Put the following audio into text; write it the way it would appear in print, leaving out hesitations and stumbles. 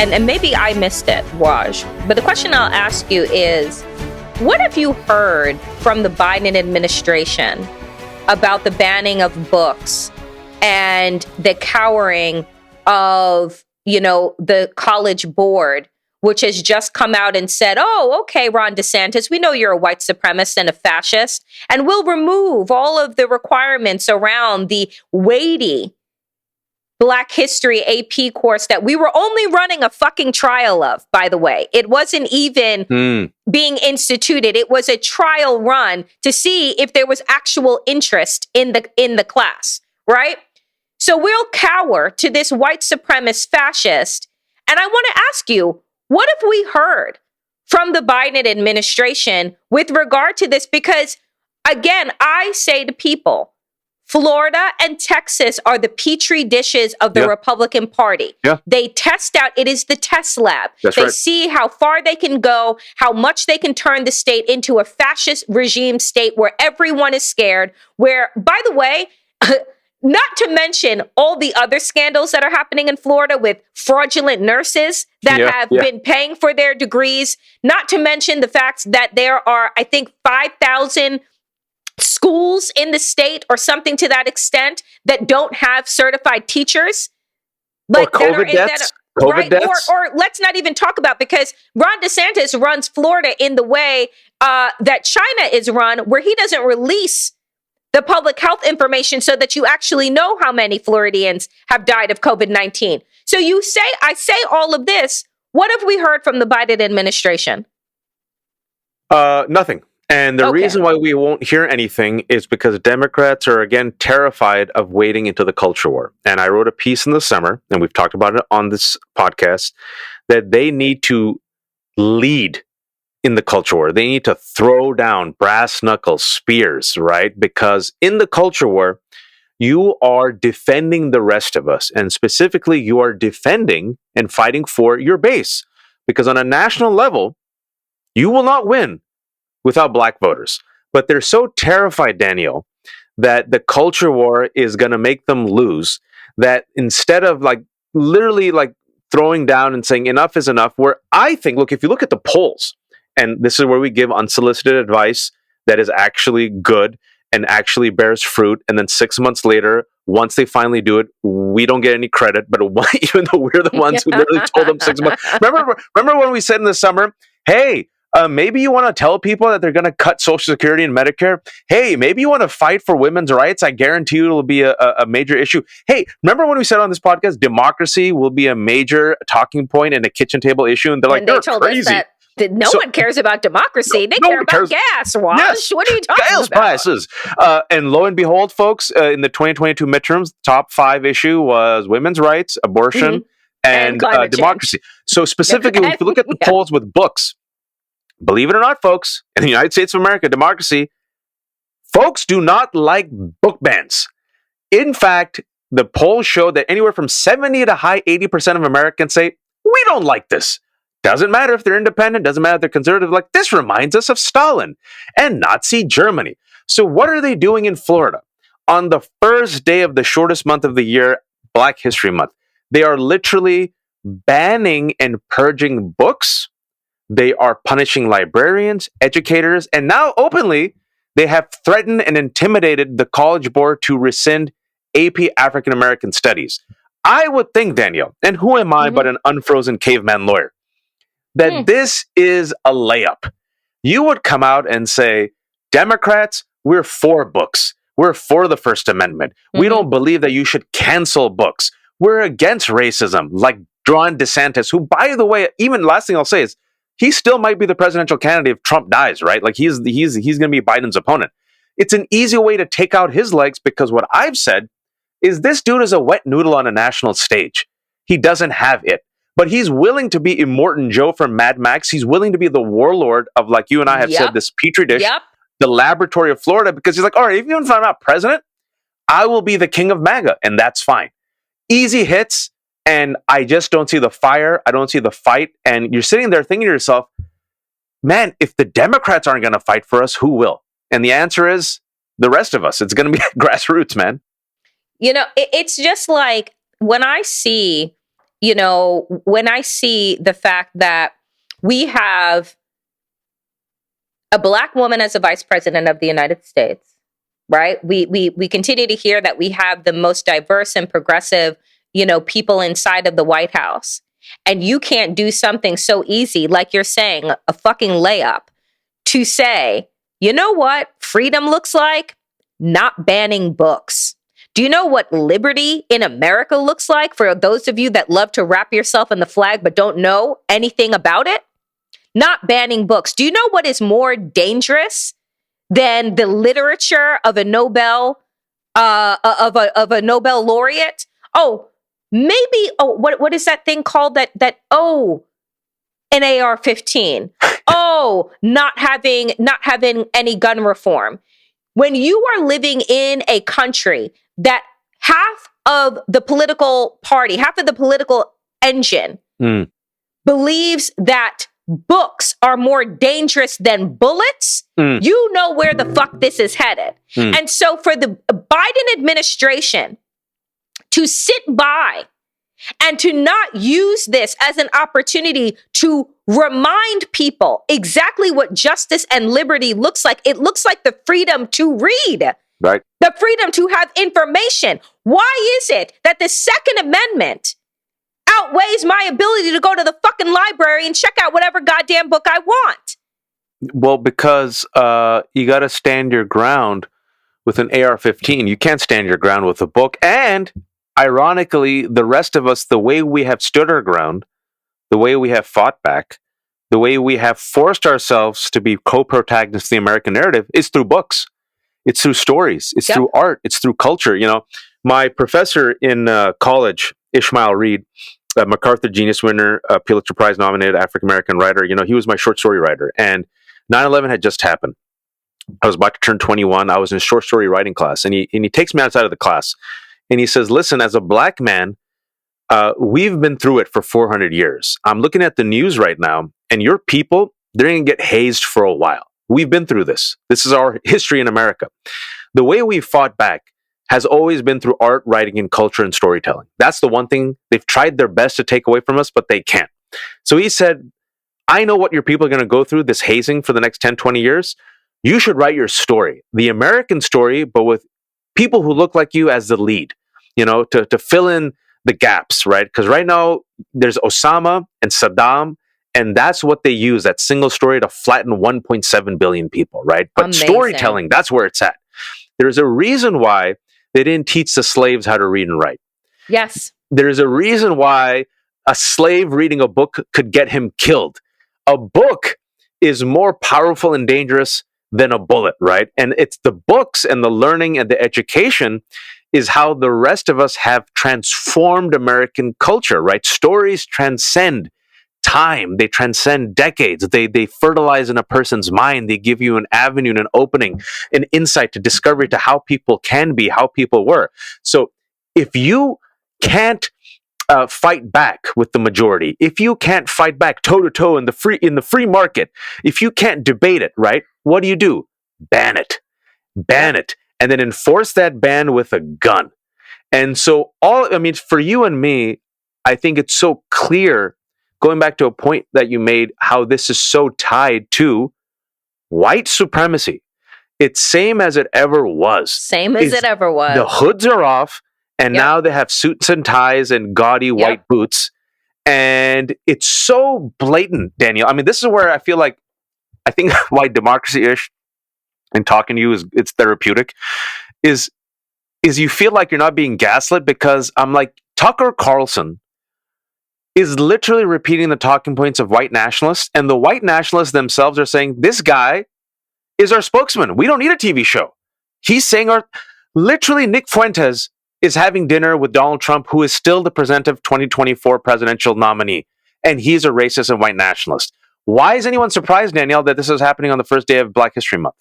and maybe I missed it, Waj, but the question I'll ask you is, what have you heard from the Biden administration about the banning of books and the cowering of, the college board, which has just come out and said, oh, okay, Ron DeSantis, we know you're a white supremacist and a fascist, and we'll remove all of the requirements around the weighty Black History AP course that we were only running a fucking trial of, by the way. It wasn't even being instituted. It was a trial run to see if there was actual interest in the class, right? So we'll cower to this white supremacist fascist. And I want to ask you, what have we heard from the Biden administration with regard to this? Because, again, I say to people, Florida and Texas are the petri dishes of the Republican Party. Yeah. They test out. It is the test lab. They see how far they can go, how much they can turn the state into a fascist regime state where everyone is scared, where, by the way, not to mention all the other scandals that are happening in Florida with fraudulent nurses that have been paying for their degrees, not to mention the fact that there are, I think, 5,000 schools in the state or something to that extent that don't have certified teachers. Like or COVID deaths. COVID deaths. Or let's not even talk about, because Ron DeSantis runs Florida in the way that China is run, where he doesn't release the public health information so that you actually know how many Floridians have died of COVID-19. So I say all of this. What have we heard from the Biden administration? Nothing. And the reason why we won't hear anything is because Democrats are, again, terrified of wading into the culture war. And I wrote a piece in the summer, and we've talked about it on this podcast, that they need to lead in the culture war. They need to throw down brass knuckles, spears, right? Because in the culture war, you are defending the rest of us. And specifically, you are defending and fighting for your base. Because on a national level, you will not win without Black voters. But they're so terrified, Danielle, that the culture war is going to make them lose, that instead of literally throwing down and saying enough is enough, where I think, look, if you look at the polls, and this is where we give unsolicited advice that is actually good and actually bears fruit, and then 6 months later, once they finally do it, we don't get any credit, but even though we're the ones who literally told them 6 months. Remember when we said in the summer, hey, maybe you want to tell people that they're going to cut Social Security and Medicare. Hey, maybe you want to fight for women's rights. I guarantee you it'll be a major issue. Hey, remember when we said on this podcast, democracy will be a major talking point and a kitchen table issue? And they're like, they're crazy. No one cares about democracy. They care about gas, Wash. Yes, what are you talking gas about? Prices. And lo and behold, folks, in the 2022 midterms, top 5 issue was women's rights, abortion, and democracy. Change. So specifically, if you look at the polls with books, believe it or not, folks, in the United States of America, democracy, folks do not like book bans. In fact, the polls show that anywhere from 70 to high 80% of Americans say, we don't like this. Doesn't matter if they're independent, doesn't matter if they're conservative. Like, this reminds us of Stalin and Nazi Germany. So what are they doing in Florida? On the first day of the shortest month of the year, Black History Month, they are literally banning and purging books. They are punishing librarians, educators, and now openly, they have threatened and intimidated the College Board to rescind AP African American Studies. I would think, Danielle, and who am I but an unfrozen caveman lawyer, that this is a layup. You would come out and say, Democrats, we're for books. We're for the First Amendment. We don't believe that you should cancel books. We're against racism, like Ron DeSantis, who, by the way, even last thing I'll say is, he still might be the presidential candidate if Trump dies, right? Like he's going to be Biden's opponent. It's an easy way to take out his legs, because what I've said is this dude is a wet noodle on a national stage. He doesn't have it, but he's willing to be Immortan Joe from Mad Max. He's willing to be the warlord of, like you and I have said, this petri dish, the laboratory of Florida, because he's like, all right, even if I'm not president, I will be the king of MAGA, and that's fine. Easy hits. And I just don't see the fire. I don't see the fight. And you're sitting there thinking to yourself, man, if the Democrats aren't going to fight for us, who will? And the answer is the rest of us. It's going to be grassroots, man. You know, it's just like when I see you know, when I see the fact that we have a Black woman as a vice president of the United States, right? We continue to hear that we have the most diverse and progressive, you know, people inside of the White House. And you can't do something so easy, like you're saying, a fucking layup, to say, you know what freedom looks like? Not banning books. Do you know what liberty in America looks like, for those of you that love to wrap yourself in the flag but don't know anything about it? Not banning books. Do you know what is more dangerous than the literature of a Nobel of a Nobel laureate? Oh, maybe. Oh, what is that thing called? That an AR-15. Oh, not having any gun reform. When you are living in a country that half of the political party, half of the political engine believes that books are more dangerous than bullets, you know where the fuck this is headed. And so for the Biden administration to sit by and to not use this as an opportunity to remind people exactly what justice and liberty looks like. It looks like the freedom to read, right? The freedom to have information. Why is it that the Second Amendment outweighs my ability to go to the fucking library and check out whatever goddamn book I want? Well, because you got to stand your ground with an AR-15. You can't stand your ground with a book. And ironically, the rest of us, the way we have stood our ground, the way we have fought back, the way we have forced ourselves to be co-protagonists of the American narrative is through books. It's through stories. It's through art. It's through culture. You know, my professor in college, Ishmael Reed, a MacArthur Genius winner, a Pulitzer Prize nominated African-American writer, you know, he was my short story writer. And 9/11 had just happened. I was about to turn 21. I was in a short story writing class. And he takes me outside of the class. And he says, listen, as a Black man, we've been through it for 400 years. I'm looking at the news right now, and your people, they're going to get hazed for a while. We've been through this. This is our history in America. The way we fought back has always been through art, writing, and culture and storytelling. That's the one thing they've tried their best to take away from us, but they can't. So he said, I know what your people are going to go through, this hazing for the next 10, 20 years. You should write your story, the American story, but with people who look like you as the lead, you know, to fill in the gaps, right? Because right now there's Osama and Saddam, and that's what they use, that single story, to flatten 1.7 billion people, right? But amazing. Storytelling, that's where it's at. There's a reason why they didn't teach the slaves how to read and write. Yes. There's a reason why a slave reading a book could get him killed. A book is more powerful and dangerous than a bullet, right? And it's the books and the learning and the education is how the rest of us have transformed American culture, right? Stories transcend time. They transcend decades. They fertilize in a person's mind. They give you an avenue and an opening, an insight to discovery to how people can be, how people were. So if you can't fight back with the majority, if you can't fight back toe to toe in the free market, if you can't debate it, right? What do? Ban it. Ban it. And then enforce that ban with a gun. And so for you and me, I think it's so clear, going back to a point that you made, how this is so tied to white supremacy. It's same as it ever was. Same as it ever was. The hoods are off, and now they have suits and ties and gaudy white boots. And it's so blatant, Danielle. I mean, this is where I think why democracy-ish and talking to you it's therapeutic, is you feel like you're not being gaslit, because I'm like, Tucker Carlson is literally repeating the talking points of white nationalists, and the white nationalists themselves are saying, this guy is our spokesman. We don't need a TV show. He's saying literally Nick Fuentes is having dinner with Donald Trump, who is still the presumptive 2024 presidential nominee, and he's a racist and white nationalist. Why is anyone surprised, Danielle, that this is happening on the first day of Black History Month?